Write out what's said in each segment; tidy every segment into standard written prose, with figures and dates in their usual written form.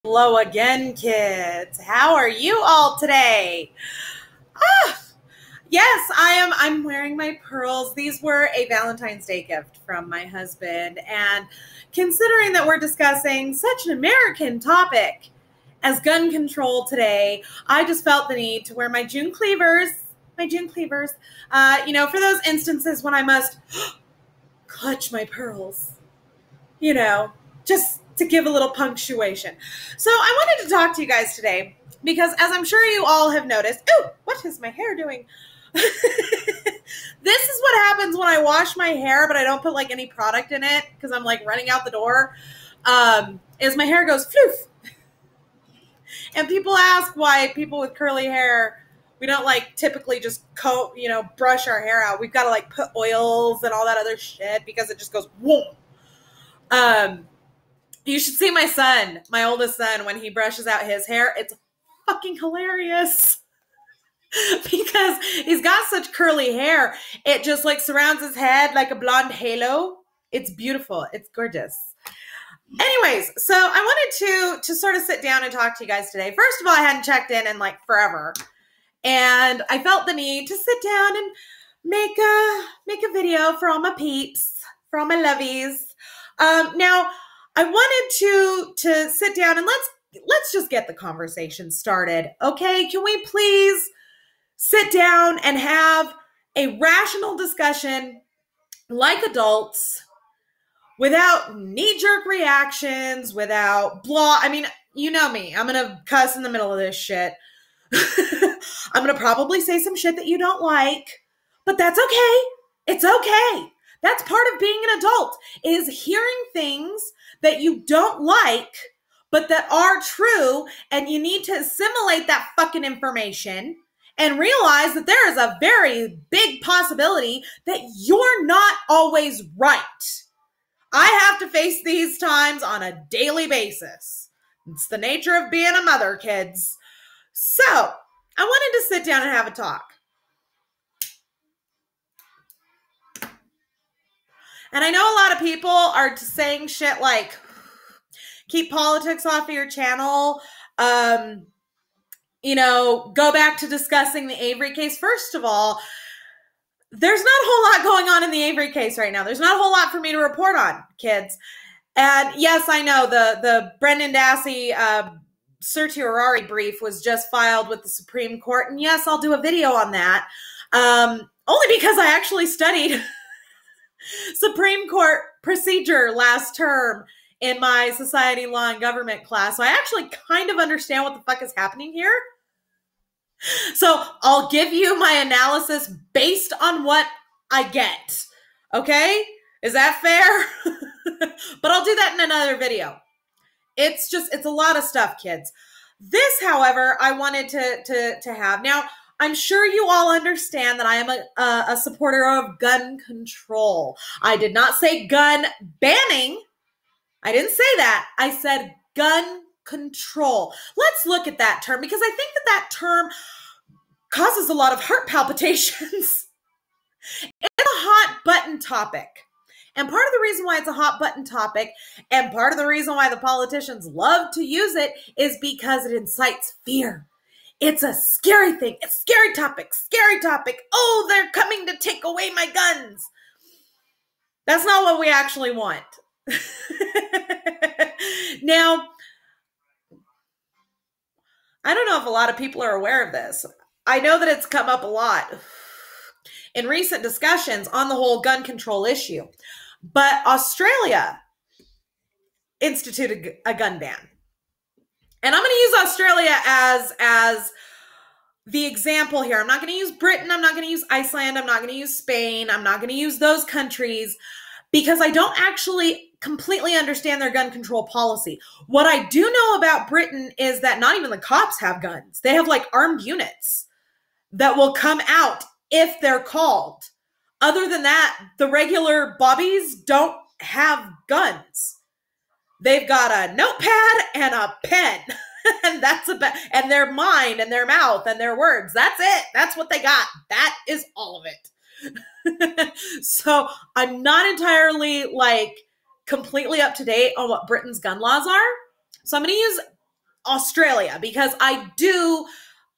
Hello again, kids. How are you all today? Yes, I am. I'm wearing my pearls. These were a Valentine's Day gift from my husband. And considering that we're discussing such an American topic as gun control today, I just felt the need to wear my June cleavers. For those instances when I must clutch my pearls, just to give a little punctuation. So I wanted to talk to you guys today because, as I'm sure you all have noticed, what is my hair doing? This is what happens when I wash my hair, but I don't put like any product in it because I'm like running out the door. Is my hair goes floof. And people ask why people with curly hair, we don't like typically just brush our hair out. We've got to like put oils and all that other shit because it just goes whoa. You should see my son, my oldest son, when he brushes out his hair. It's fucking hilarious because he's got such curly hair. It just like surrounds his head like a blonde halo. It's beautiful. It's gorgeous. Anyways, so I wanted to sort of sit down and talk to you guys today. First of all, I hadn't checked in like forever. And I felt the need to sit down and make a video for all my peeps, for all my lovies. Now, I wanted to sit down and let's just get the conversation started. Okay, can we please sit down and have a rational discussion like adults without knee-jerk reactions, without blah. I mean, you know me. I'm going to cuss in the middle of this shit. I'm going to probably say some shit that you don't like, but that's okay. It's okay. That's part of being an adult, is hearing things that you don't like, but that are true, and you need to assimilate that fucking information and realize that there is a very big possibility that you're not always right. I have to face these times on a daily basis. It's the nature of being a mother, kids. So, I wanted to sit down and have a talk. And I know a lot of people are saying shit like, keep politics off of your channel. Go back to discussing the Avery case. First of all, there's not a whole lot going on in the Avery case right now. There's not a whole lot for me to report on, kids. And yes, I know the Brendan Dassey certiorari brief was just filed with the Supreme Court. And yes, I'll do a video on that. Only because I actually studied Supreme Court procedure last term in my society, law, and government class. So I actually kind of understand what the fuck is happening here. So I'll give you my analysis based on what I get. Okay? Is that fair? But I'll do that in another video. It's a lot of stuff, kids. This, however, I wanted to have. Now, I'm sure you all understand that I am a supporter of gun control. I did not say gun banning. I didn't say that. I said gun control. Let's look at that term because I think that term causes a lot of heart palpitations. It's a hot button topic. And part of the reason why it's a hot button topic and part of the reason why the politicians love to use it is because it incites fear. It's a scary thing. It's a scary topic. Oh, they're coming to take away my guns. That's not what we actually want. Now, I don't know if a lot of people are aware of this. I know that it's come up a lot in recent discussions on the whole gun control issue. But Australia instituted a gun ban. And I'm going to use Australia as the example here. I'm not going to use Britain. I'm not going to use Iceland. I'm not going to use Spain. I'm not going to use those countries because I don't actually completely understand their gun control policy. What I do know about Britain is that not even the cops have guns. They have like armed units that will come out if they're called. Other than that, the regular bobbies don't have guns. They've got a notepad and a pen. And that's and their mind and their mouth and their words. That's it. That's what they got. That is all of it. So I'm not entirely like completely up to date on what Britain's gun laws are. So I'm going to use Australia, because I do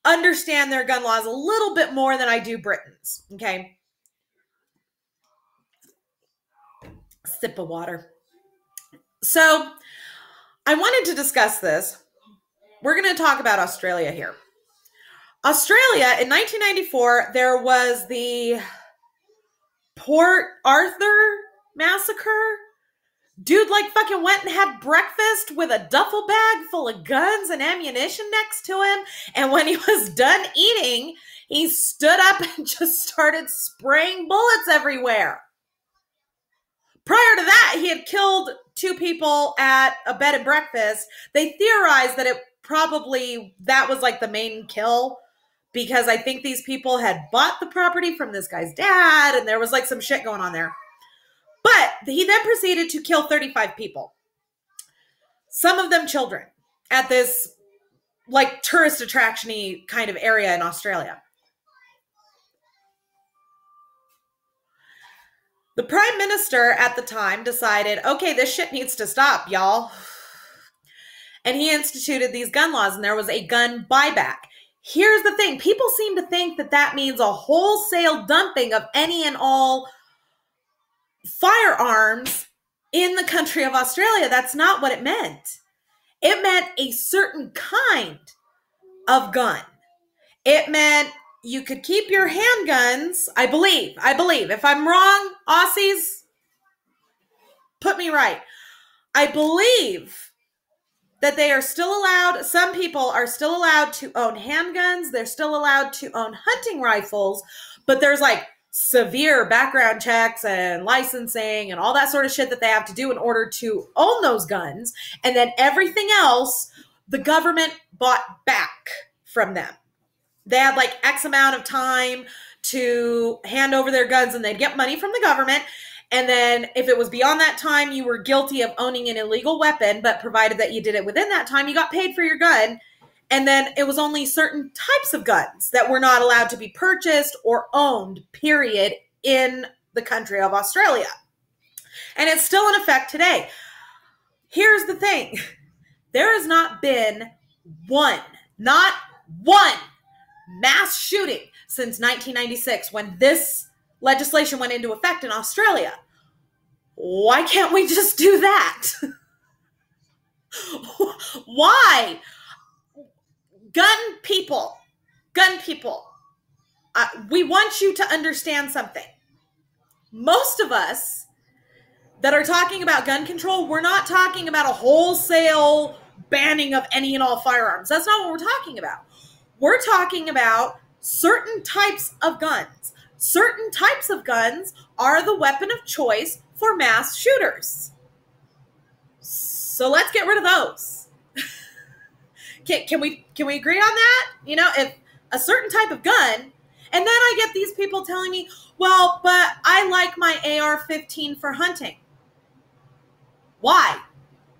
understand their gun laws a little bit more than I do Britain's. Okay. Sip of water. So I wanted to discuss this. We're going to talk about Australia here. Australia, in 1994, there was the Port Arthur massacre. Dude, like, fucking went and had breakfast with a duffel bag full of guns and ammunition next to him. And when he was done eating, he stood up and just started spraying bullets everywhere. Prior to that, he had killed 2 people at a bed and breakfast. They theorized that that was like the main kill, because I think these people had bought the property from this guy's dad, and there was like some shit going on there. But he then proceeded to kill 35 people, some of them children, at this like tourist attraction-y kind of area in Australia. The prime minister at the time decided, okay, this shit needs to stop, y'all. And he instituted these gun laws, and there was a gun buyback. Here's the thing. People seem to think that that means a wholesale dumping of any and all firearms in the country of Australia. That's not what it meant. It meant a certain kind of gun. It meant you could keep your handguns, I believe. If I'm wrong, Aussies, put me right. I believe that they are still allowed, some people are still allowed to own handguns. They're still allowed to own hunting rifles, but there's like severe background checks and licensing and all that sort of shit that they have to do in order to own those guns. And then everything else, the government bought back from them. They had like X amount of time to hand over their guns, and they'd get money from the government. And then if it was beyond that time, you were guilty of owning an illegal weapon, but provided that you did it within that time, you got paid for your gun. And then it was only certain types of guns that were not allowed to be purchased or owned, period, in the country of Australia. And it's still in effect today. Here's the thing. There has not been not one mass shooting since 1996 when this legislation went into effect in Australia. Why can't we just do that? Why? Gun people, we want you to understand something. Most of us that are talking about gun control, we're not talking about a wholesale banning of any and all firearms. That's not what we're talking about. We're talking about certain types of guns. Certain types of guns are the weapon of choice for mass shooters. So let's get rid of those. Can we agree on that? You know, if a certain type of gun, and then I get these people telling me, well, but I like my AR-15 for hunting. Why?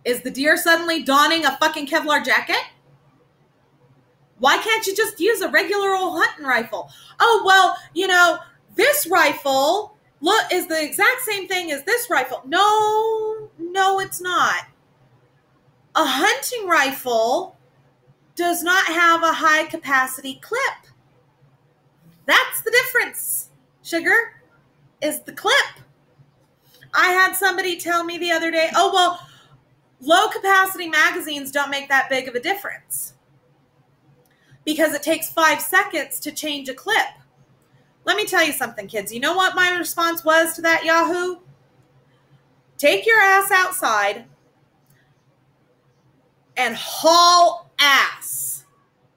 Is the deer suddenly donning a fucking Kevlar jacket? Why can't you just use a regular old hunting rifle? Oh, well, you know, this rifle is the exact same thing as this rifle. No, it's not. A hunting rifle does not have a high capacity clip. That's the difference, sugar, is the clip. I had somebody tell me the other day, oh, well, low capacity magazines don't make that big of a difference because it takes 5 seconds to change a clip. Let me tell you something, kids. You know what my response was to that, Yahoo? Take your ass outside and haul ass.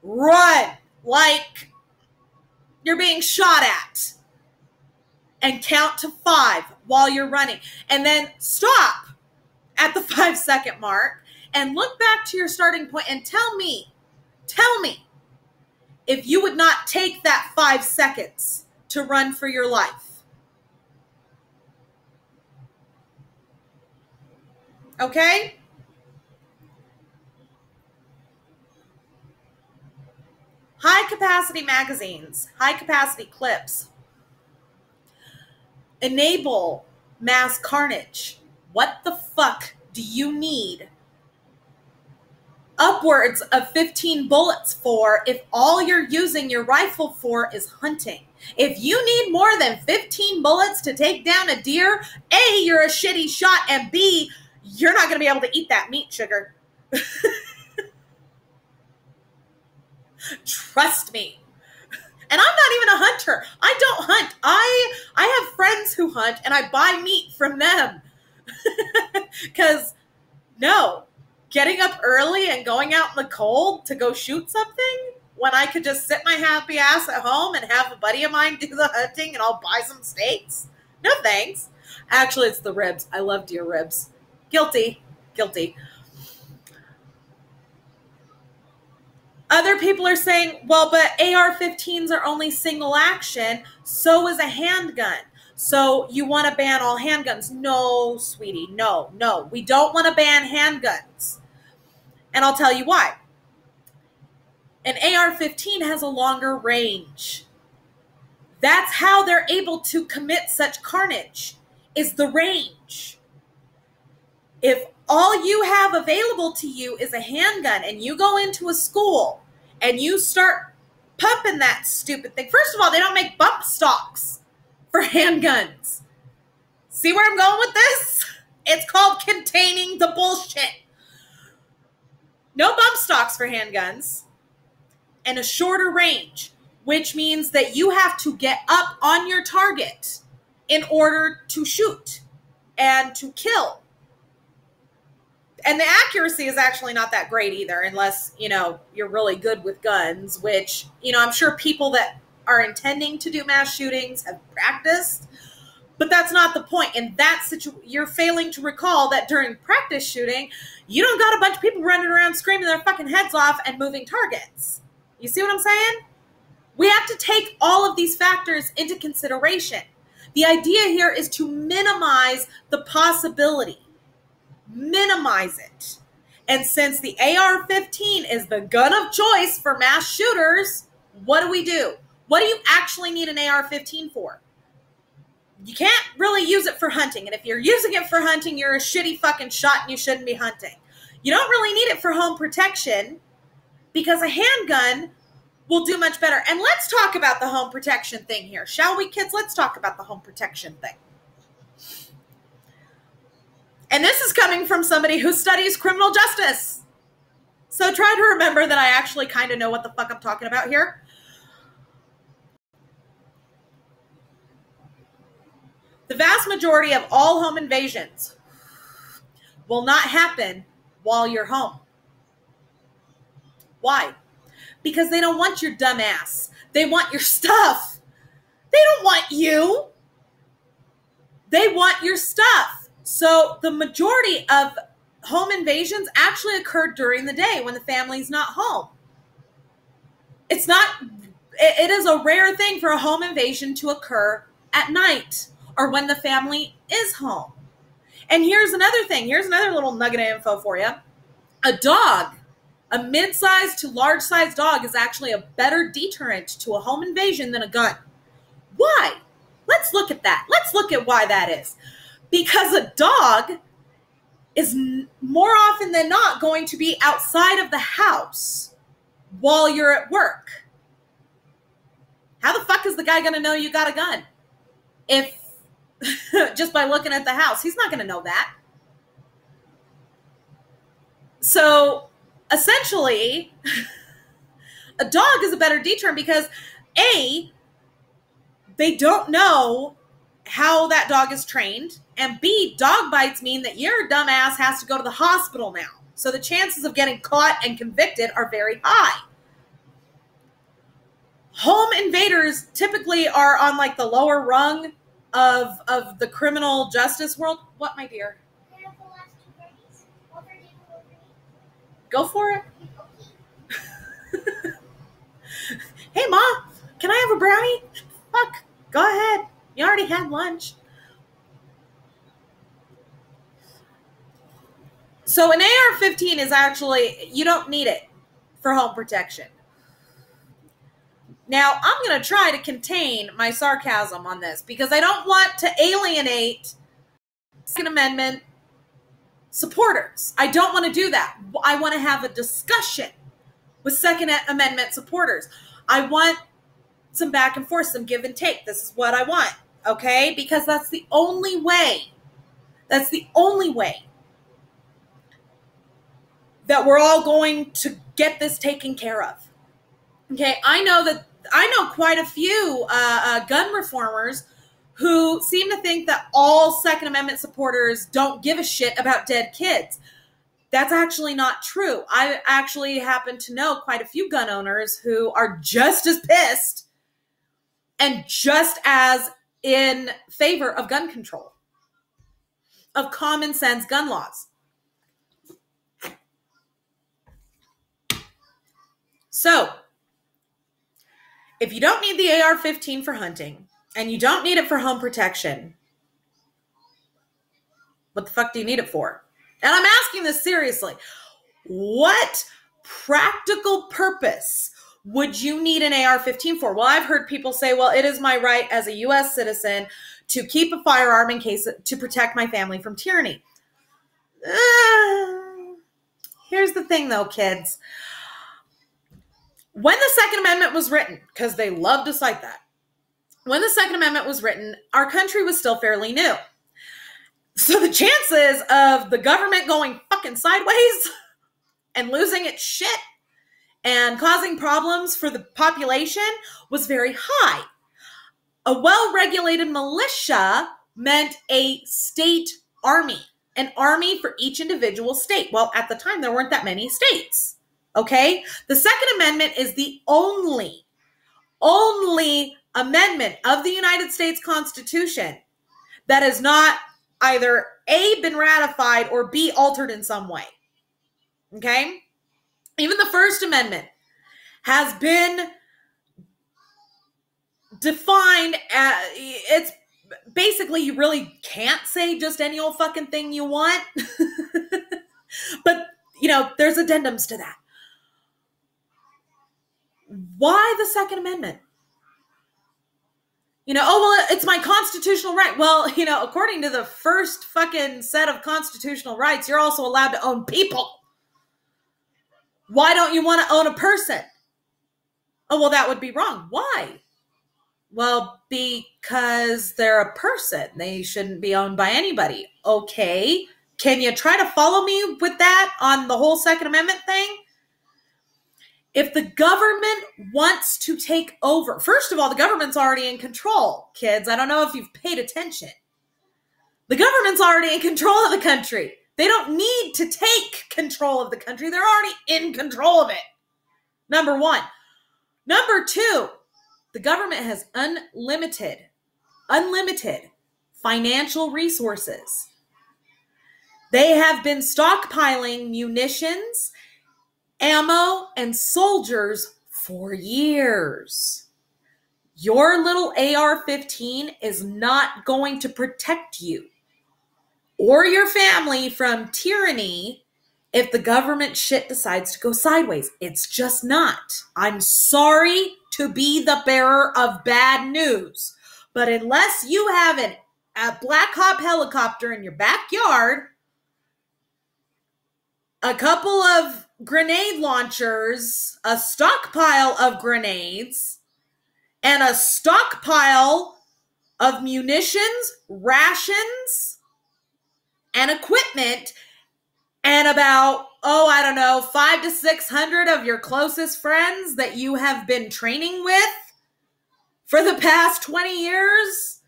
Run like you're being shot at. And count to 5 while you're running. And then stop at the 5-second mark and look back to your starting point and tell me if you would not take that 5 seconds to run for your life. Okay? High capacity magazines, high capacity clips enable mass carnage. What the fuck do you need upwards of 15 bullets for if all you're using your rifle for is hunting. If you need more than 15 bullets to take down a deer, A, you're a shitty shot, and B, you're not going to be able to eat that meat, sugar. Trust me. And I'm not even a hunter. I don't hunt. I have friends who hunt, and I buy meat from them. Because, no, getting up early and going out in the cold to go shoot something when I could just sit my happy ass at home and have a buddy of mine do the hunting and I'll buy some steaks? No thanks. Actually, it's the ribs. I love deer ribs. Guilty. Other people are saying, well, but AR-15s are only single action. So is a handgun. So you want to ban all handguns. No, sweetie. No. We don't want to ban handguns. And I'll tell you why. An AR-15 has a longer range. That's how they're able to commit such carnage, is the range. If all you have available to you is a handgun and you go into a school and you start pumping that stupid thing. First of all, they don't make bump stocks for handguns. See where I'm going with this? It's called containing the bullshit. No bump stocks for handguns and a shorter range, which means that you have to get up on your target in order to shoot and to kill. And the accuracy is actually not that great either, unless, you're really good with guns, which, I'm sure people that are intending to do mass shootings have practiced, but that's not the point. In that situation, you're failing to recall that during practice shooting, you don't got a bunch of people running around screaming their fucking heads off and moving targets. You see what I'm saying? We have to take all of these factors into consideration. The idea here is to minimize the possibility. Minimize it. And since the AR-15 is the gun of choice for mass shooters, what do? What do you actually need an AR-15 for? You can't really use it for hunting. And if you're using it for hunting, you're a shitty fucking shot and you shouldn't be hunting. You don't really need it for home protection because a handgun will do much better. And let's talk about the home protection thing here. Shall we, kids? Let's talk about the home protection thing. And this is coming from somebody who studies criminal justice. So try to remember that I actually kind of know what the fuck I'm talking about here. The vast majority of all home invasions will not happen while you're home. Why? Because they don't want your dumb ass. They want your stuff. They don't want you. They want your stuff. So the majority of home invasions actually occur during the day when the family's not home. It is a rare thing for a home invasion to occur at night or when the family is home. And here's another thing. Here's another little nugget of info for you. A dog, a mid-sized to large-sized dog, is actually a better deterrent to a home invasion than a gun. Why? Let's look at that. Let's look at why that is. Because a dog is more often than not going to be outside of the house while you're at work. How the fuck is the guy going to know you got a gun? If just by looking at the house, he's not going to know that. So essentially, a dog is a better deterrent because A, they don't know how that dog is trained, and B, dog bites mean that your dumbass has to go to the hospital now. So the chances of getting caught and convicted are very high. Home invaders typically are on like the lower rung of the criminal justice world. What, my dear? Go for it. Hey, Ma, can I have a brownie? Fuck, go ahead. You already had lunch. So an AR-15 is actually, you don't need it for home protection. Now, I'm going to try to contain my sarcasm on this because I don't want to alienate the Second Amendment supporters. I don't want to do that. I want to have a discussion with Second Amendment supporters. I want some back and forth, some give and take. This is what I want, okay? Because that's the only way. That's the only way that we're all going to get this taken care of. Okay, I know quite a few gun reformers who seem to think that all Second Amendment supporters don't give a shit about dead kids. That's actually not true. I actually happen to know quite a few gun owners who are just as pissed and just as in favor of gun control, of common sense gun laws. So, if you don't need the AR-15 for hunting and you don't need it for home protection, what the fuck do you need it for? And I'm asking this seriously. What practical purpose would you need an AR-15 for? Well, I've heard people say, well, it is my right as a U.S. citizen to keep a firearm in case to protect my family from tyranny. Here's the thing, though, kids. When the Second Amendment was written, because they love to cite that, when the Second Amendment was written, our country was still fairly new. So the chances of the government going fucking sideways and losing its shit and causing problems for the population was very high. A well-regulated militia meant a state army, an army for each individual state. Well, at the time, there weren't that many states. Okay? The Second Amendment is the only amendment of the United States Constitution that has not either A, been ratified or B, altered in some way. Okay? Even the First Amendment has been defined as, it's basically, you really can't say just any old fucking thing you want. But, there's addendums to that. Why the Second Amendment? It's my constitutional right. Well, according to the first fucking set of constitutional rights, you're also allowed to own people. Why don't you want to own a person? Oh, well, that would be wrong. Why? Well, because they're a person. They shouldn't be owned by anybody. Okay. Can you try to follow me with that on the whole Second Amendment thing? If the government wants to take over, first of all, the government's already in control, kids. I don't know if you've paid attention. The government's already in control of the country. They don't need to take control of the country. They're already in control of it. Number one. Number two, the government has unlimited financial resources. They have been stockpiling munitions, ammo, and soldiers for years. Your little AR-15 is not going to protect you or your family from tyranny if the government shit decides to go sideways. It's just not. I'm sorry to be the bearer of bad news, but unless you have a Black Hawk helicopter in your backyard, a couple of grenade launchers, a stockpile of grenades, and a stockpile of munitions, rations, and equipment, and about, 500 to 600 of your closest friends that you have been training with for the past 20 years,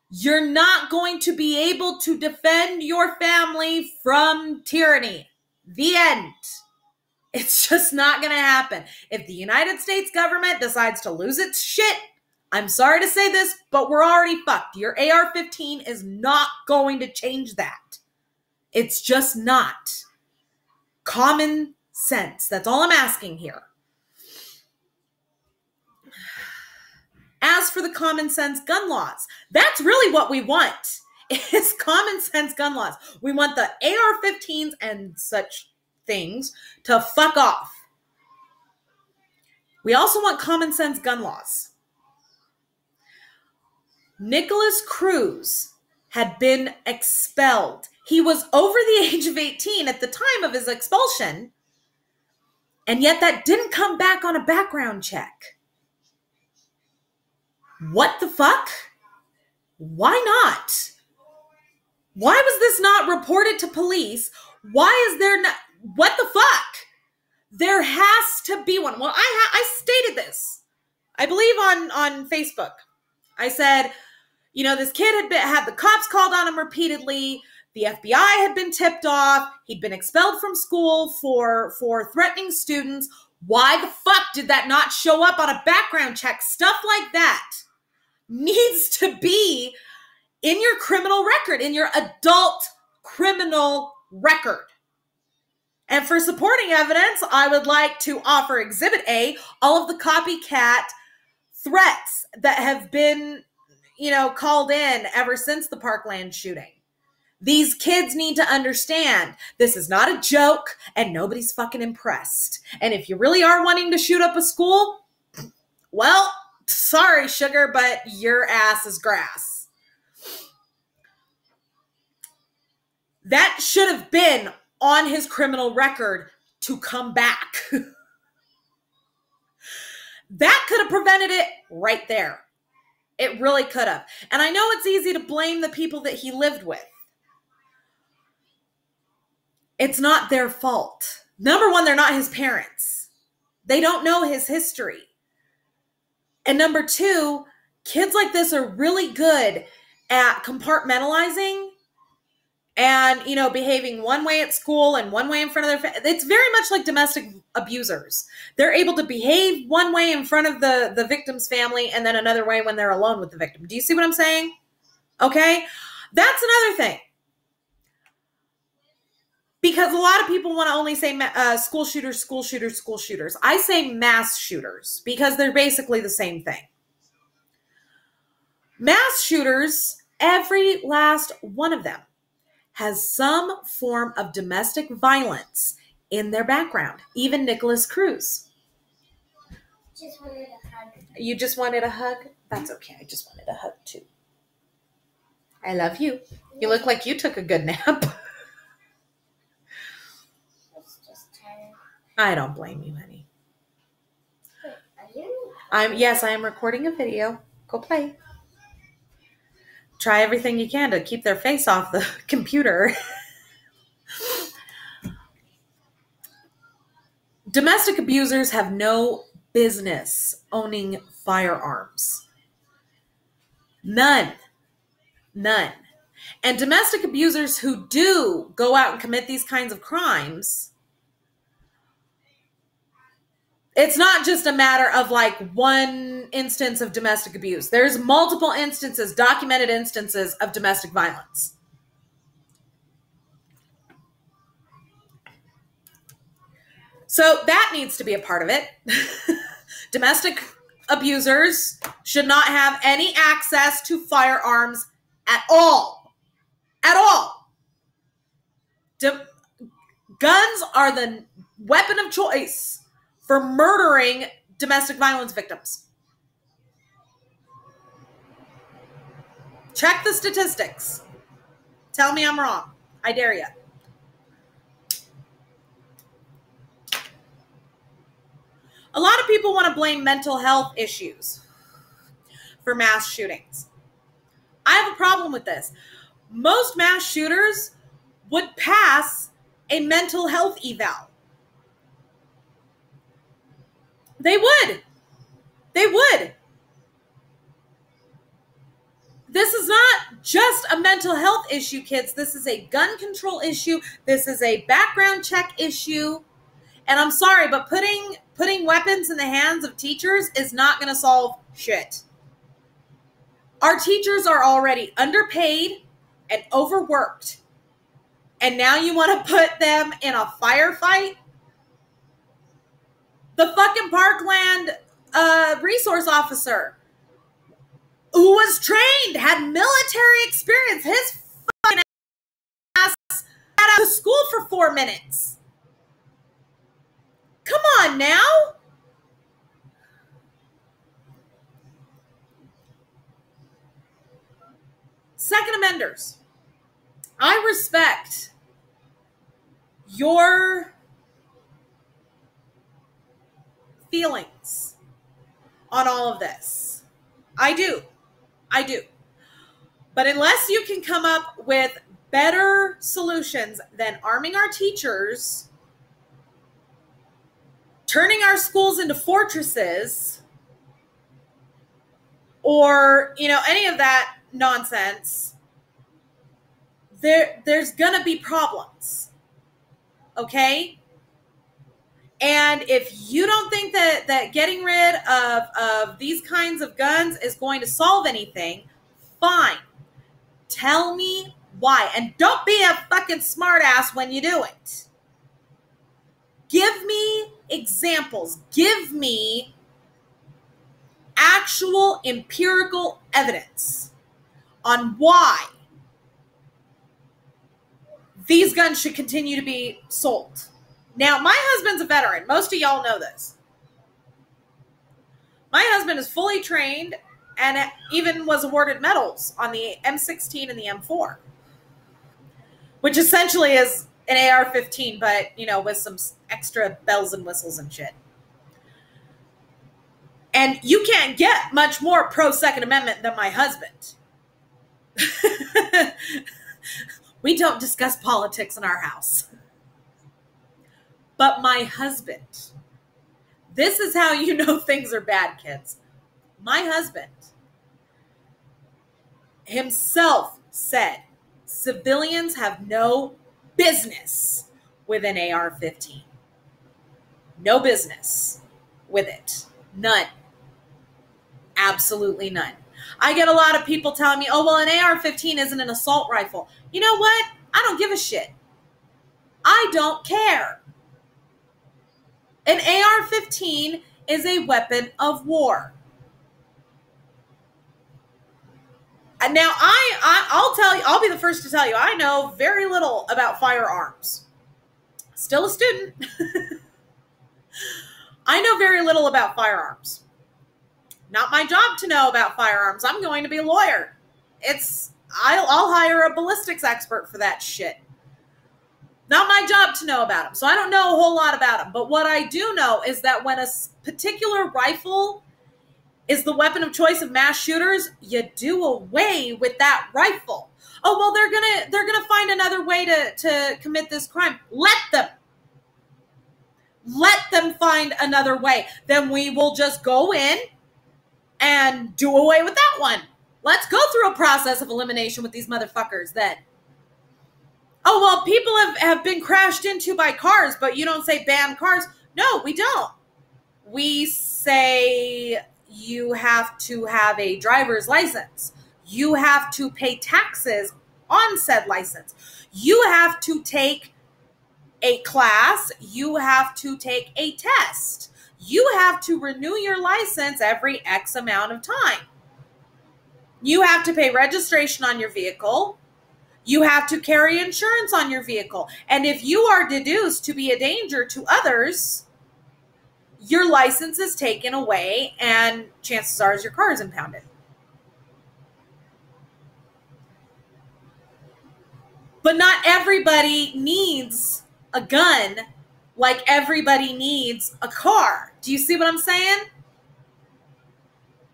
you're not going to be able to defend your family from tyranny. The end. It's just not going to happen. If the United States government decides to lose its shit, I'm sorry to say this, but we're already fucked. Your AR-15 is not going to change that. It's just not. Common sense. That's all I'm asking here. As for the common sense gun laws, that's really what we want, is common sense gun laws. We want the AR-15s and such things to fuck off. We also want common sense gun laws. Nicholas Cruz had been expelled. He was over the age of 18 at the time of his expulsion, and yet that didn't come back on a background check. What the fuck? Why not? Why was this not reported to police? Why is there not? What the fuck? There has to be one. Well, I stated this, I believe on Facebook. I said, you know, this kid had the cops called on him repeatedly. The FBI had been tipped off. He'd been expelled from school for threatening students. Why the fuck did that not show up on a background check? Stuff like that needs to be in your criminal record, in your adult criminal record. And for supporting evidence, I would like to offer Exhibit A, all of the copycat threats that have been, you know, called in ever since the Parkland shooting. These kids need to understand this is not a joke and nobody's fucking impressed. And if you really are wanting to shoot up a school, well, sorry, sugar, but your ass is grass. That should have been on his criminal record to come back. That could have prevented it right there. It really could have. And I know it's easy to blame the people that he lived with. It's not their fault. Number one, they're not his parents. They don't know his history. And number two, kids like this are really good at compartmentalizing and, you know, behaving one way at school and one way in front of their family. It's very much like domestic abusers. They're able to behave one way in front of the victim's family and then another way when they're alone with the victim. Do you see what I'm saying? Okay? That's another thing. Because a lot of people want to only say school shooters, school shooters, school shooters. I say mass shooters because they're basically the same thing. Mass shooters, every last one of them, has some form of domestic violence in their background. Even Nicholas Cruz. Just wanted a hug. You just wanted a hug? That's okay. I just wanted a hug too. I love you. You look like you took a good nap. I don't blame you, honey. Are you? Yes, I am recording a video. Go play. Try everything you can to keep their face off the computer. Domestic abusers have no business owning firearms. None. And domestic abusers who do go out and commit these kinds of crimes, it's not just a matter of like one instance of domestic abuse. There's multiple instances, documented instances of domestic violence. So that needs to be a part of it. Domestic abusers should not have any access to firearms at all. At all. Guns are the weapon of choice for murdering domestic violence victims. Check the statistics. Tell me I'm wrong. I dare you. A lot of people want to blame mental health issues for mass shootings. I have a problem with this. Most mass shooters would pass a mental health eval. They would. They would. This is not just a mental health issue, kids. This is a gun control issue. This is a background check issue. And I'm sorry, but putting weapons in the hands of teachers is not going to solve shit. Our teachers are already underpaid and overworked. And now you want to put them in a firefight? The fucking Parkland resource officer who was trained, had military experience, his fucking ass got out of school for 4 minutes. Come on now. Second amenders. I respect your feelings on all of this. I do. But unless you can come up with better solutions than arming our teachers, turning our schools into fortresses, or, any of that nonsense, there's gonna be problems. Okay? And if you don't think that getting rid of these kinds of guns is going to solve anything, fine. Tell me why. And don't be a fucking smartass when you do it. Give me examples. Give me actual empirical evidence on why these guns should continue to be sold. Now, my husband's a veteran. Most of y'all know this. My husband is fully trained and even was awarded medals on the M16 and the M4, which essentially is an AR-15, but, with some extra bells and whistles and shit. And you can't get much more pro-Second Amendment than my husband. We don't discuss politics in our house. But my husband, this is how you know things are bad, kids. My husband himself said civilians have no business with an AR-15. No business with it. None. Absolutely none. I get a lot of people telling me, oh, well, an AR-15 isn't an assault rifle. You know what? I don't give a shit. I don't care. An AR-15 is a weapon of war. And now I'll tell you, I'll be the first to tell you, I know very little about firearms. Still a student. I know very little about firearms. Not my job to know about firearms. I'm going to be a lawyer. I'll hire a ballistics expert for that shit. Not my job to know about them. So I don't know a whole lot about them. But what I do know is that when a particular rifle is the weapon of choice of mass shooters, you do away with that rifle. Oh, well, they're gonna find another way to commit this crime. Let them find another way. Then we will just go in and do away with that one. Let's go through a process of elimination with these motherfuckers then. Oh, well, people have been crashed into by cars, but you don't say ban cars. No, we don't. We say you have to have a driver's license. You have to pay taxes on said license. You have to take a class. You have to take a test. You have to renew your license every X amount of time. You have to pay registration on your vehicle. You have to carry insurance on your vehicle. And if you are deduced to be a danger to others, your license is taken away and chances are your car is impounded. But not everybody needs a gun like everybody needs a car. Do you see what I'm saying?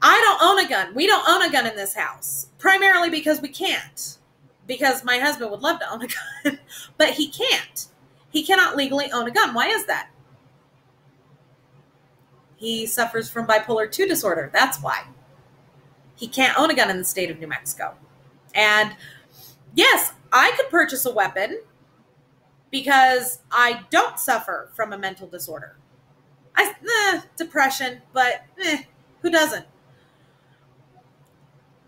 I don't own a gun. We don't own a gun in this house, primarily because we can't. Because my husband would love to own a gun, but he can't. He cannot legally own a gun. Why is that? He suffers from bipolar II disorder. That's why. He can't own a gun in the state of New Mexico. And yes, I could purchase a weapon because I don't suffer from a mental disorder. Depression, but who doesn't?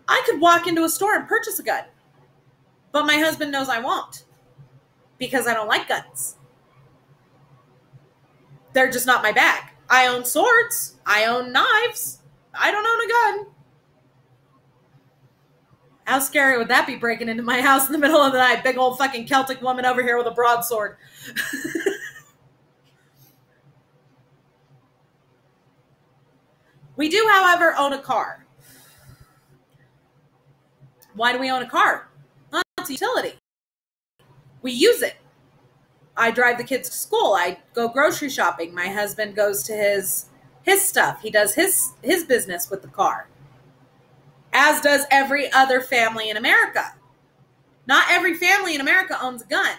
I could walk into a store and purchase a gun. But my husband knows I won't because I don't like guns. They're just not my bag. I own swords. I own knives. I don't own a gun. How scary would that be, breaking into my house in the middle of the night? Big old fucking Celtic woman over here with a broadsword. We do, however, own a car. Why do we own a car? Well, it's a utility. We use it. I drive the kids to school. I go grocery shopping. My husband goes to his stuff. He does his business with the car. As does every other family in America. Not every family in America owns a gun.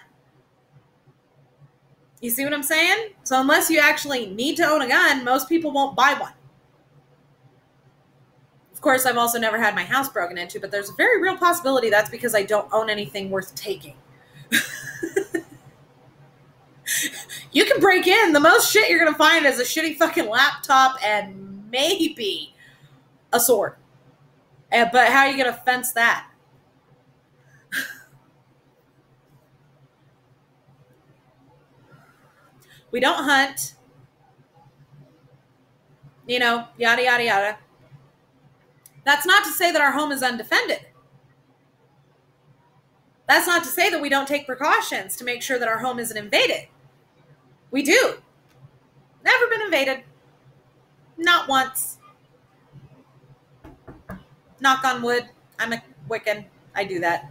You see what I'm saying? So unless you actually need to own a gun, most people won't buy one. Of course, I've also never had my house broken into, but there's a very real possibility that's because I don't own anything worth taking. You can break in. The most shit you're going to find is a shitty fucking laptop and maybe a sword. But how are you going to fence that? We don't hunt, yada, yada, yada. That's not to say that our home is undefended. That's not to say that we don't take precautions to make sure that our home isn't invaded. We do. Never been invaded. Not once. Knock on wood. I'm a Wiccan. I do that.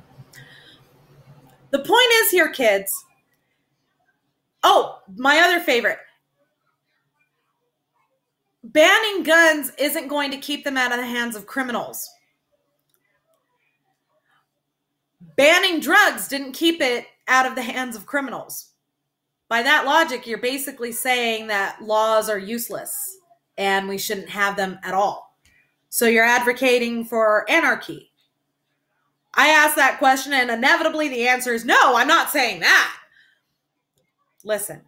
The point is here, kids. Oh, my other favorite. Banning guns isn't going to keep them out of the hands of criminals. Banning drugs didn't keep it out of the hands of criminals. By that logic, you're basically saying that laws are useless and we shouldn't have them at all. So you're advocating for anarchy. I asked that question and inevitably the answer is no, I'm not saying that. Listen,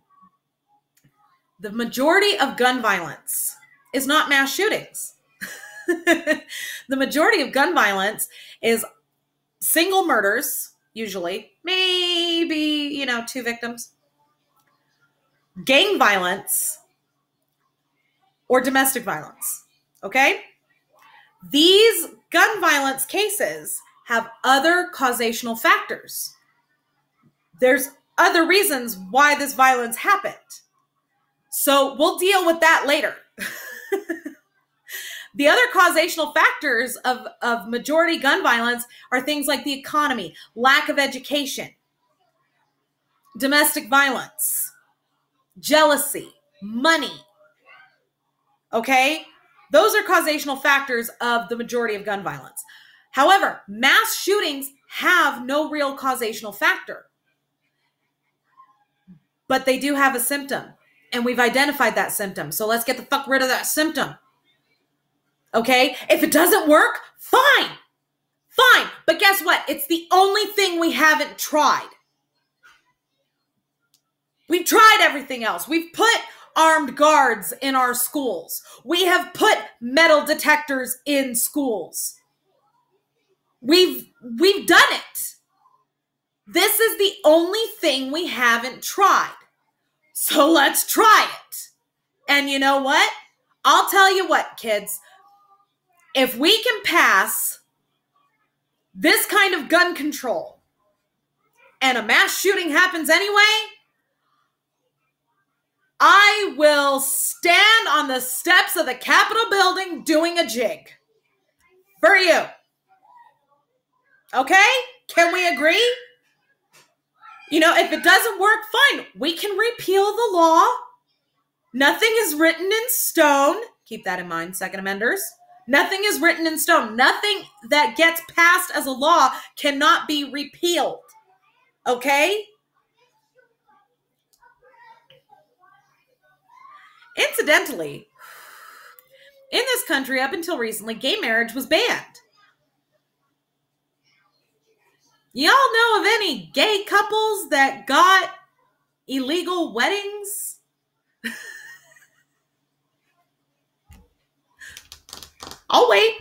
the majority of gun violence is not mass shootings. The majority of gun violence is single murders, usually, maybe, 2 victims, gang violence, or domestic violence, okay? These gun violence cases have other causational factors. There's other reasons why this violence happened. So we'll deal with that later. The other causational factors of majority gun violence are things like the economy, lack of education, domestic violence, jealousy, money. Okay? Those are causational factors of the majority of gun violence. However, mass shootings have no real causational factor. But they do have a symptom. And we've identified that symptom. So let's get the fuck rid of that symptom. Okay? If it doesn't work, fine. Fine. But guess what? It's the only thing we haven't tried. We've tried everything else. We've put armed guards in our schools. We have put metal detectors in schools. We've done it. This is the only thing we haven't tried. So let's try it. And you know what? I'll tell you what, kids. If we can pass this kind of gun control and a mass shooting happens anyway, I will stand on the steps of the Capitol building doing a jig. For you. Okay? Can we agree? If it doesn't work, fine. We can repeal the law. Nothing is written in stone. Keep that in mind, Second Amenders. Nothing is written in stone. Nothing that gets passed as a law cannot be repealed. Okay? Incidentally, in this country, up until recently, gay marriage was banned. Y'all know of any gay couples that got illegal weddings? I'll wait.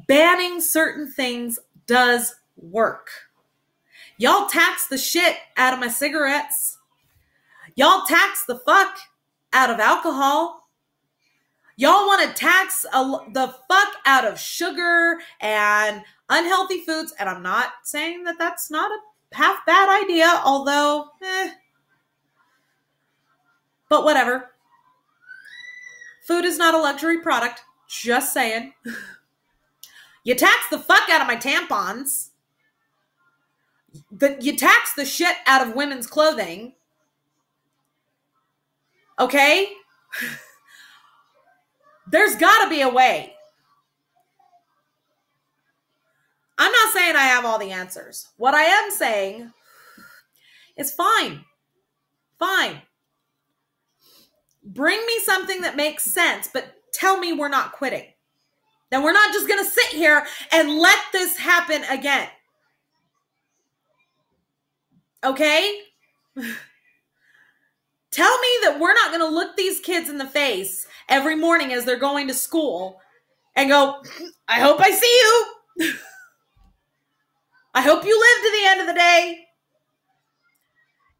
Banning certain things does work. Y'all tax the shit out of my cigarettes. Y'all tax the fuck out of alcohol. Y'all want to tax the fuck out of sugar and unhealthy foods. And I'm not saying that that's not a half bad idea, although, but whatever. Food is not a luxury product. Just saying. You tax the fuck out of my tampons. You tax the shit out of women's clothing. Okay? There's got to be a way. I'm not saying I have all the answers. What I am saying is fine. Fine. Bring me something that makes sense, but tell me we're not quitting. That we're not just going to sit here and let this happen again. Okay? Tell me that we're not going to look these kids in the face every morning as they're going to school and go, I hope I see you. I hope you live to the end of the day.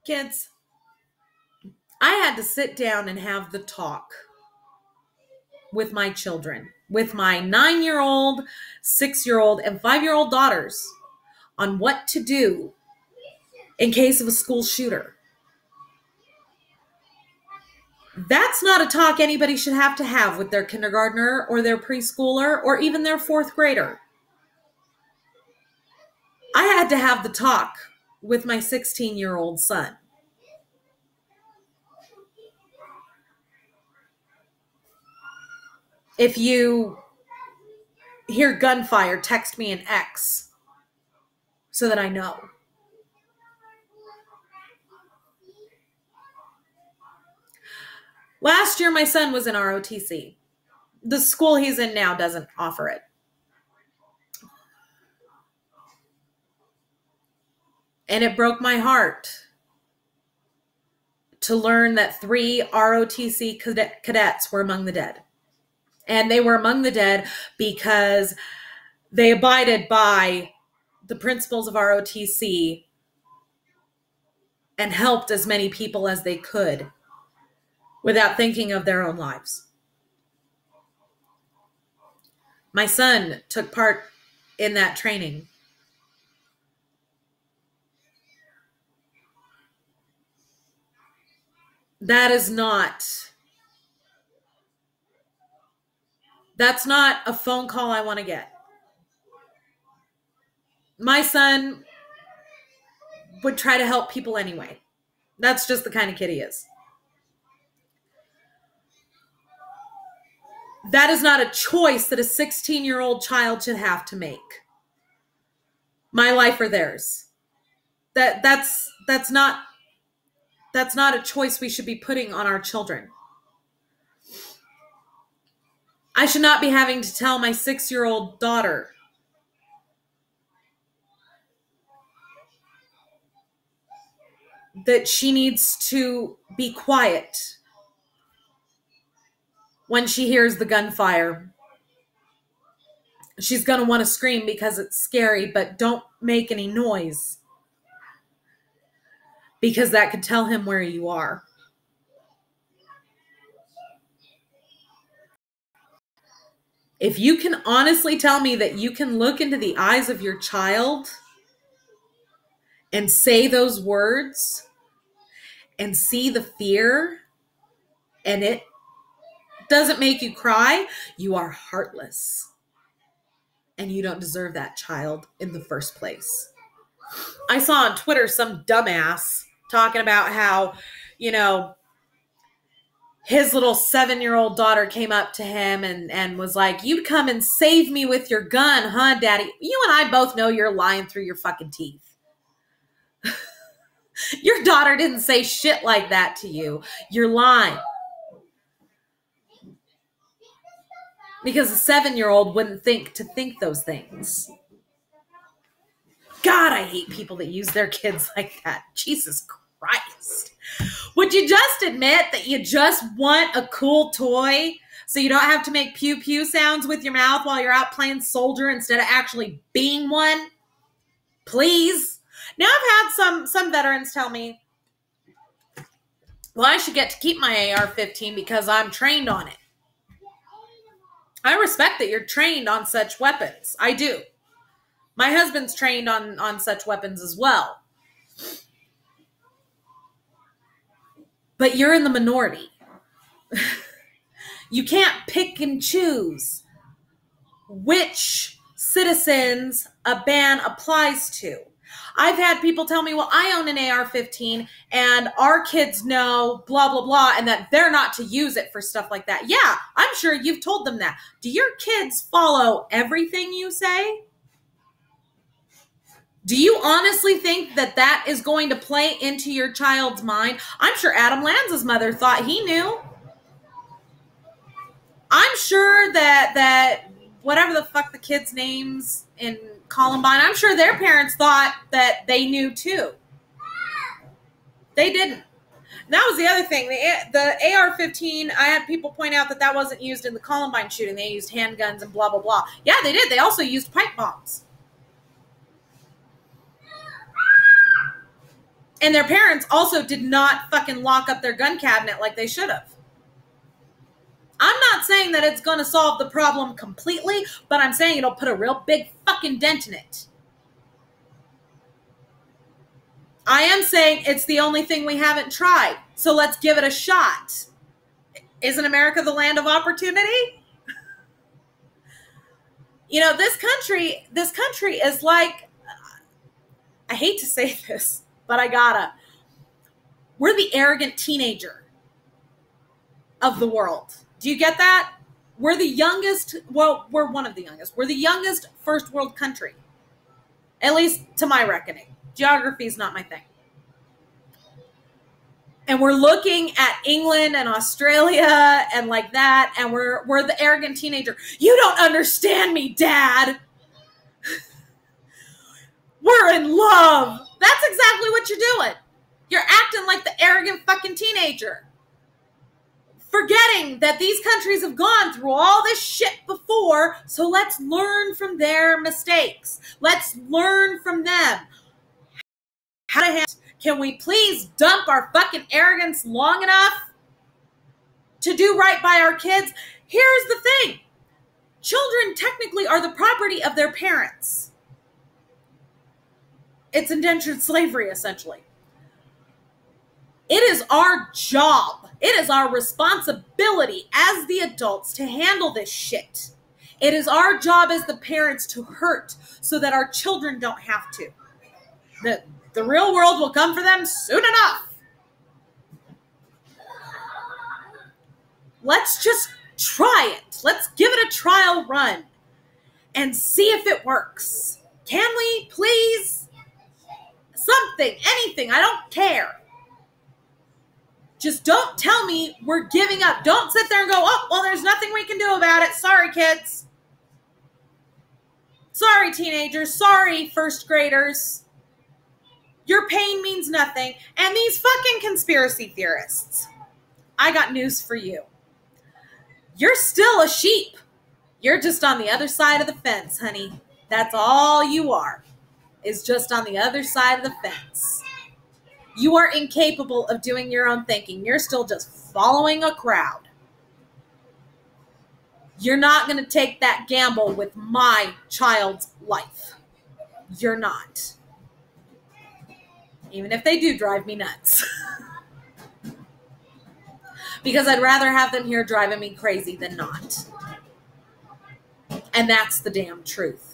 Kids, I had to sit down and have the talk with my children, with my 9-year-old, 6-year-old, and 5-year-old daughters on what to do in case of a school shooter. That's not a talk anybody should have to have with their kindergartner or their preschooler or even their 4th grader. I had to have the talk with my 16-year-old son. If you hear gunfire, text me an X so that I know. Last year, my son was in ROTC. The school he's in now doesn't offer it. And it broke my heart to learn that 3 ROTC cadets were among the dead. And they were among the dead because they abided by the principles of ROTC and helped as many people as they could without thinking of their own lives. My son took part in that training. That's not a phone call I want to get. My son would try to help people anyway. That's just the kind of kid he is. That is not a choice that a 16-year-old child should have to make. My life or theirs. That's not a choice we should be putting on our children. I should not be having to tell my 6-year-old daughter that she needs to be quiet when she hears the gunfire. She's going to want to scream because it's scary, but don't make any noise because that could tell him where you are. If you can honestly tell me that you can look into the eyes of your child and say those words and see the fear and it doesn't make you cry, you are heartless. And you don't deserve that child in the first place. I saw on Twitter some dumbass talking about how, his little 7-year-old daughter came up to him and was like, you'd come and save me with your gun, huh, Daddy? You and I both know you're lying through your fucking teeth. Your daughter didn't say shit like that to you. You're lying. Because a 7-year-old wouldn't think those things. God, I hate people that use their kids like that. Jesus Christ. Would you just admit that you just want a cool toy so you don't have to make pew pew sounds with your mouth while you're out playing soldier instead of actually being one? Please. Now I've had some veterans tell me, well, I should get to keep my AR-15 because I'm trained on it. I respect that you're trained on such weapons. I do. My husband's trained on such weapons as well. But you're in the minority. You can't pick and choose which citizens a ban applies to. I've had people tell me, well, I own an AR-15 and our kids know blah, blah, blah, and that they're not to use it for stuff like that. Yeah, I'm sure you've told them that. Do your kids follow everything you say? Do you honestly think that that is going to play into your child's mind? I'm sure Adam Lanza's mother thought he knew. I'm sure that whatever the fuck the kids' names in Columbine, I'm sure their parents thought that they knew too. They didn't. And that was the other thing. The AR-15, I had people point out that wasn't used in the Columbine shooting. They used handguns and blah, blah, blah. Yeah, they did. They also used pipe bombs. And their parents also did not fucking lock up their gun cabinet like they should have. I'm not saying that it's going to solve the problem completely, but I'm saying it'll put a real big fucking dent in it. I am saying it's the only thing we haven't tried, so let's give it a shot. Isn't America the land of opportunity? You know, this country is like, I hate to say this, but I gotta. We're the arrogant teenager of the world. Do you get that? We're the youngest, well, we're one of the youngest. We're the youngest first world country. At least to my reckoning. Geography is not my thing. And we're looking at England and Australia and like that, and we're the arrogant teenager. You don't understand me, Dad. We're in love. That's exactly what you're doing. You're acting like the arrogant fucking teenager. Forgetting that these countries have gone through all this shit before, so let's learn from their mistakes. Let's learn from them. Can we please dump our fucking arrogance long enough to do right by our kids? Here's the thing. Children technically are the property of their parents. It's indentured slavery, essentially. It is our job. It is our responsibility as the adults to handle this shit. It is our job as the parents to hurt so that our children don't have to. The real world will come for them soon enough. Let's just try it. Let's give it a trial run and see if it works. Can we please? Something, anything, I don't care. Just don't tell me we're giving up. Don't sit there and go, oh, well, there's nothing we can do about it. Sorry, kids. Sorry, teenagers. Sorry, first graders. Your pain means nothing. And these fucking conspiracy theorists, I got news for you. You're still a sheep. You're just on the other side of the fence, honey. That's all you are, is just on the other side of the fence. You are incapable of doing your own thinking. You're still just following a crowd. You're not going to take that gamble with my child's life. You're not. Even if they do drive me nuts. Because I'd rather have them here driving me crazy than not. And that's the damn truth.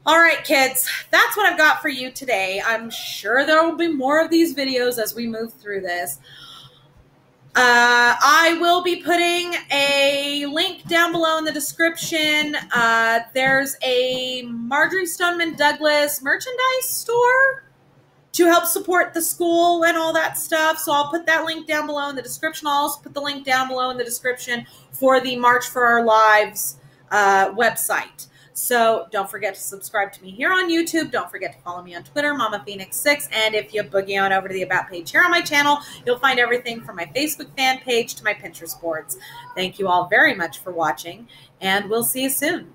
All right, kids, that's what I've got for you today. I'm sure there will be more of these videos as we move through this. I will be putting a link down below in the description. There's a Marjory Stoneman Douglas merchandise store to help support the school and all that stuff. So I'll put that link down below in the description. I'll also put the link down below in the description for the March for Our Lives website. So don't forget to subscribe to me here on YouTube. Don't forget to follow me on Twitter, Mama Phoenix 6. And if you boogie on over to the About page here on my channel, you'll find everything from my Facebook fan page to my Pinterest boards. Thank you all very much for watching, and we'll see you soon.